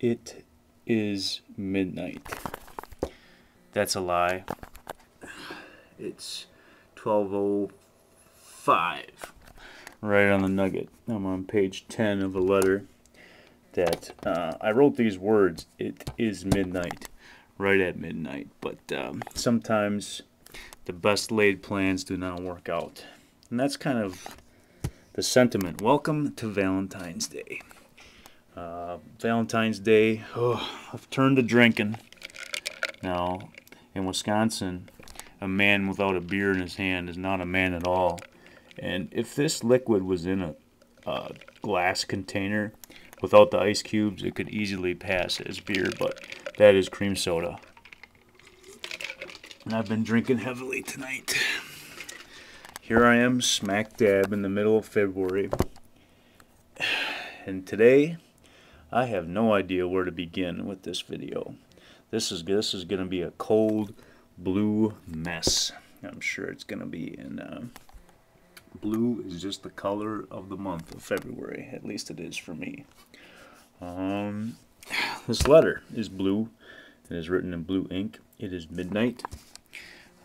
It is midnight. That's a lie. It's 12:05. Right on the nugget. I'm on page 10 of a letter that I wrote these words. It is midnight. Right at midnight. But sometimes the best laid plans do not work out. And that's kind of the sentiment. Welcome to Valentine's Day. Valentine's Day, I've turned to drinking. Now, in Wisconsin, a man without a beer in his hand is not a man at all. And if this liquid was in a glass container without the ice cubes, it could easily pass as beer, but that is cream soda. And I've been drinking heavily tonight. Here I am, smack dab in the middle of February. And today, I have no idea where to begin with this video. This is going to be a cold blue mess. I'm sure it's going to be. And blue is just the color of the month of February. At least it is for me. This letter is blue. It is written in blue ink. It is midnight.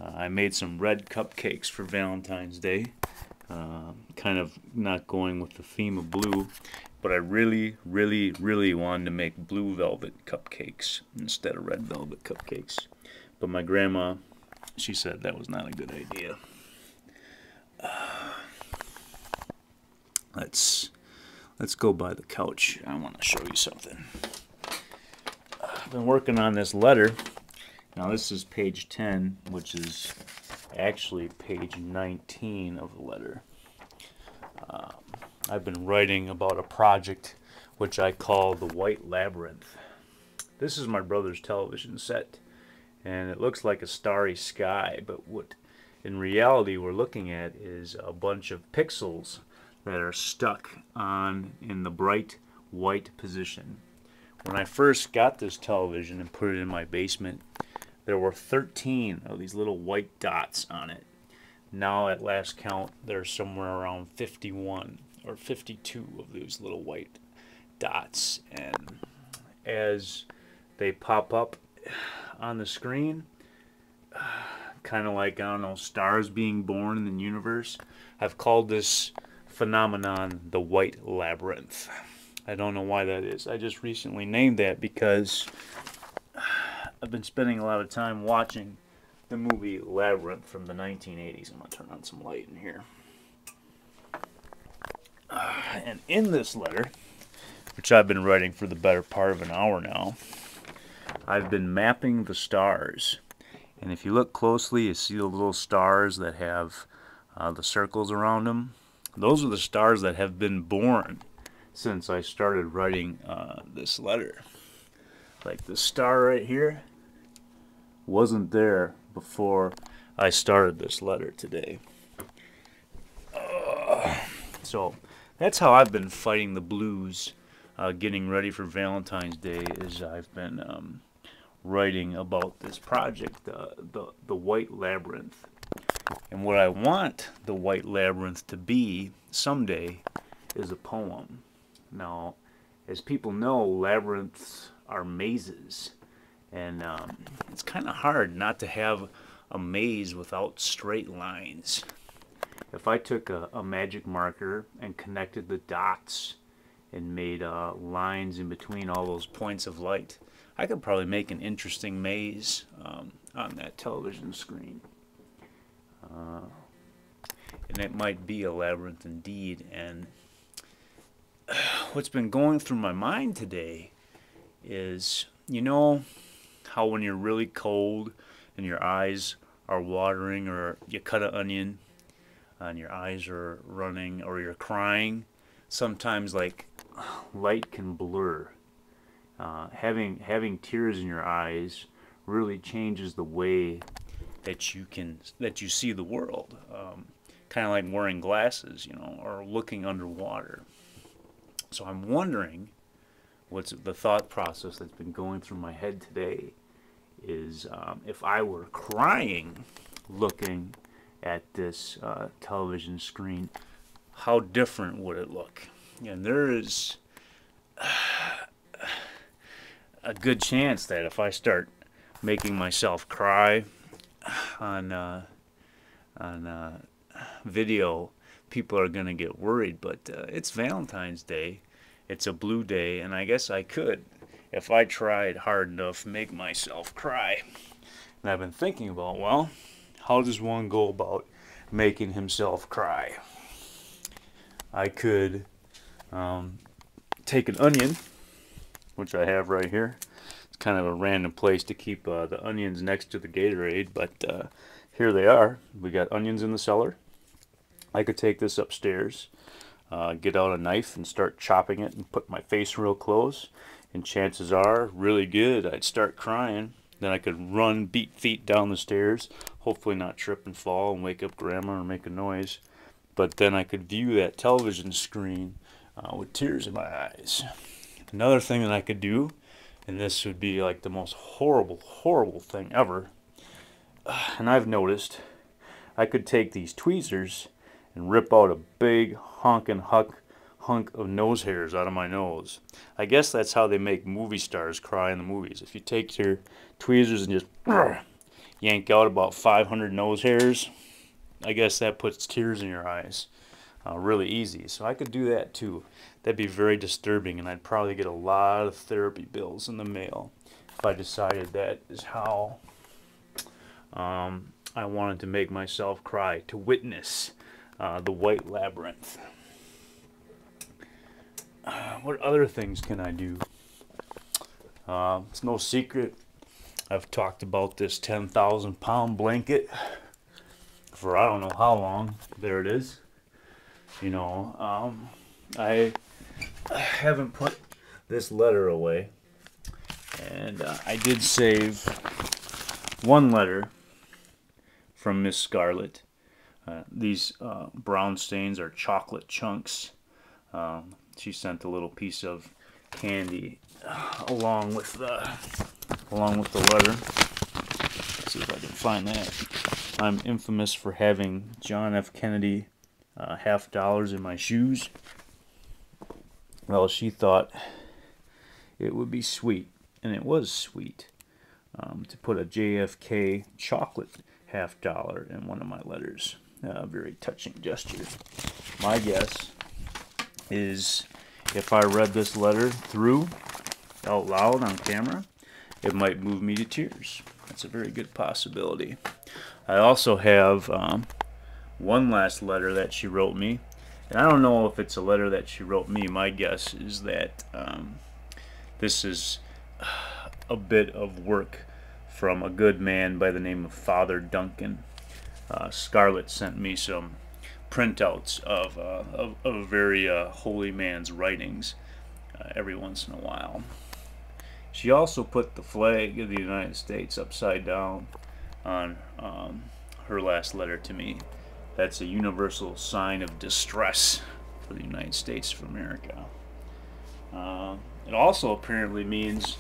I made some red cupcakes for Valentine's Day. Kind of not going with the theme of blue, but I really wanted to make blue velvet cupcakes instead of red velvet cupcakes. But my grandma, she said that was not a good idea. Let's go by the couch. I want to show you something. I've been working on this letter. Now this is page 10, which is actually page 19 of the letter. I've been writing about a project which I call the White Labyrinth. This is my brother's television set, and it looks like a starry sky, but what in reality we're looking at is a bunch of pixels that are stuck on in the bright white position. When I first got this television and put it in my basement, there were 13 of these little white dots on it. Now at last count, there's somewhere around 51 or 52 of these little white dots. And as they pop up on the screen, kind of like, I don't know, stars being born in the universe, I've called this phenomenon the White Labyrinth. I don't know why that is. I just recently named that because I've been spending a lot of time watching the movie Labyrinth from the 1980s. I'm going to turn on some light in here. And in this letter, which I've been writing for the better part of an hour now, I've been mapping the stars. And if you look closely, you see the little stars that have the circles around them. Those are the stars that have been born since I started writing this letter. Like the star right here wasn't there before I started this letter today. So that's how I've been fighting the blues, getting ready for Valentine's Day. Is I've been writing about this project, the White Labyrinth, and what I want the White Labyrinth to be someday is a poem. Now, as people know, labyrinths are mazes, and it's kind of hard not to have a maze without straight lines. If I took a magic marker and connected the dots and made lines in between all those points of light, I could probably make an interesting maze on that television screen. And it might be a labyrinth indeed. And what's been going through my mind today is, you know how when you're really cold and your eyes are watering, or you cut an onion and your eyes are running, or you're crying, sometimes like light can blur. Having tears in your eyes really changes the way that you see the world. Kind of like wearing glasses, or looking underwater. So I'm wondering what's the thought process that's been going through my head today is if I were crying looking at this television screen, how different would it look? And there is a good chance that if I start making myself cry on video, people are gonna get worried. But it's Valentine's Day. It's a blue day, and I guess I could, if I tried hard enough, make myself cry. And I've been thinking about, well, how does one go about making himself cry? I could take an onion, which I have right here. It's kind of a random place to keep the onions next to the Gatorade, but here they are. We got onions in the cellar. I could take this upstairs, get out a knife and start chopping it and put my face real close, and chances are really good I'd start crying. Then I could run, beat feet down the stairs, hopefully not trip and fall and wake up grandma or make a noise. But then I could view that television screen with tears in my eyes. Another thing that I could do, and this would be like the most horrible, horrible thing ever, and I've noticed, I could take these tweezers and rip out a big honking hunk of nose hairs out of my nose. I guess that's how they make movie stars cry in the movies. If you take your tweezers and just yank out about 500 nose hairs, I guess that puts tears in your eyes really easy. So I could do that too. That'd be very disturbing, and I'd probably get a lot of therapy bills in the mail if I decided that is how I wanted to make myself cry, to witness the White Labyrinth. What other things can I do? It's no secret I've talked about this 10,000 pound blanket for I don't know how long. There it is. You know, I haven't put this letter away, and I did save one letter from Miss Scarlet. These brown stains are chocolate chunks. She sent a little piece of candy along with the letter. Let's see if I can find that. I'm infamous for having John F. Kennedy $50 in my shoes. Well, she thought it would be sweet, and it was sweet, to put a JFK chocolate $50 in one of my letters. Very touching gesture. My guess is if I read this letter through out loud on camera, it might move me to tears. That's a very good possibility. I also have one last letter that she wrote me, and I don't know if it's a letter that she wrote me. My guess is that this is a bit of work from a good man by the name of Father Duncan. Scarlett sent me some printouts of a very holy man's writings every once in a while. She also put the flag of the United States upside down on her last letter to me. That's a universal sign of distress for the United States of America. It also apparently means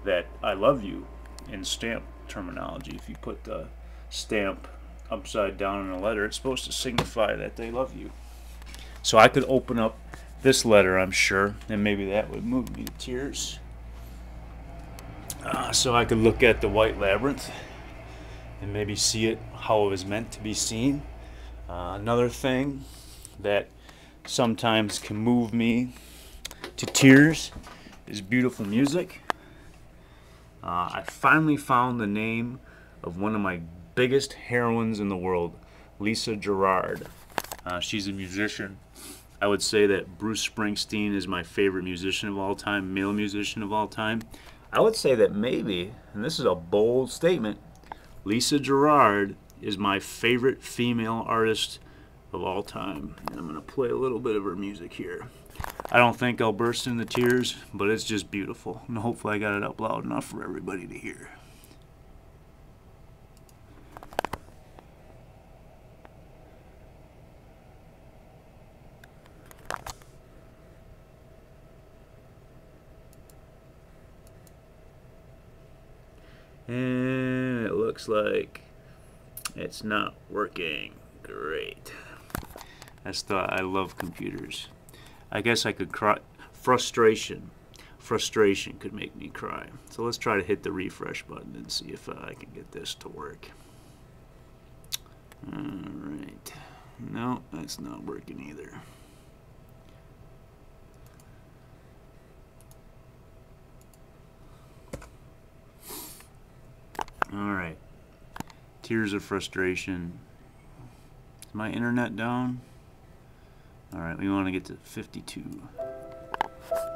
that I love you in stamp terminology. If you put the stamp upside down in a letter, it's supposed to signify that they love you. So I could open up this letter, I'm sure, and maybe that would move me to tears. So I could look at the White Labyrinth and maybe see it how it was meant to be seen. Another thing that sometimes can move me to tears is beautiful music. I finally found the name of one of my biggest heroines in the world, Lisa Gerrard. She's a musician. I would say that Bruce Springsteen is my favorite musician of all time, male musician of all time. I would say that maybe, and this is a bold statement, Lisa Gerrard is my favorite female artist of all time. And I'm going to play a little bit of her music here. I don't think I'll burst into tears, but it's just beautiful. And hopefully I got it up loud enough for everybody to hear. And it looks like it's not working. Great. I love computers. I guess I could cry. Frustration. frustration could make me cry. So let's try to hit the refresh button and see if I can get this to work. Alright. No, that's not working either. Alright. Tears of frustration. Is my internet down? Alright, we want to get to 52.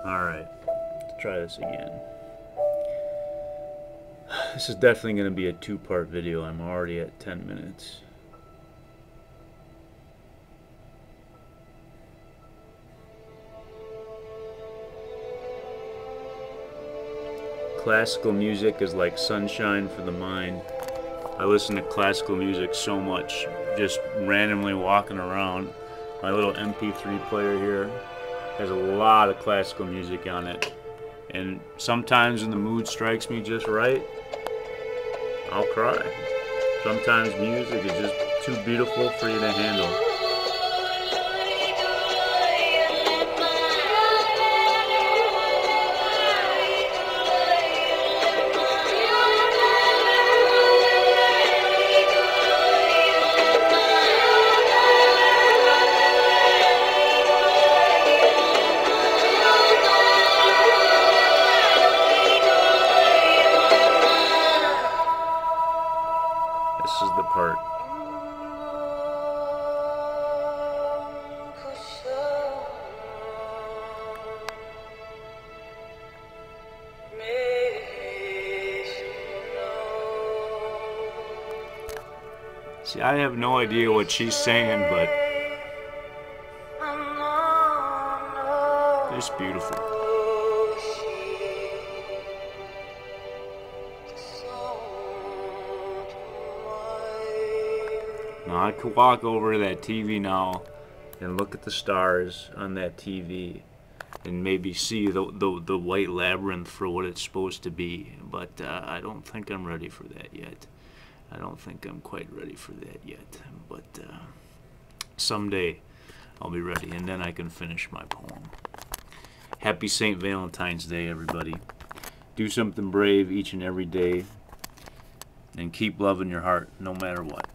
Alright, let's try this again. This is definitely going to be a two-part video. I'm already at 10 minutes. Classical music is like sunshine for the mind. I listen to classical music so much, just randomly walking around. My little MP3 player here has a lot of classical music on it. And sometimes when the mood strikes me just right, I'll cry. Sometimes music is just too beautiful for you to handle. This is the part. See, I have no idea what she's saying, but it's beautiful. Now I could walk over to that TV now and look at the stars on that TV and maybe see the white labyrinth for what it's supposed to be, but I don't think I'm ready for that yet. I don't think I'm quite ready for that yet, but someday I'll be ready, and then I can finish my poem. Happy St. Valentine's Day, everybody. Do something brave each and every day, and keep loving your heart no matter what.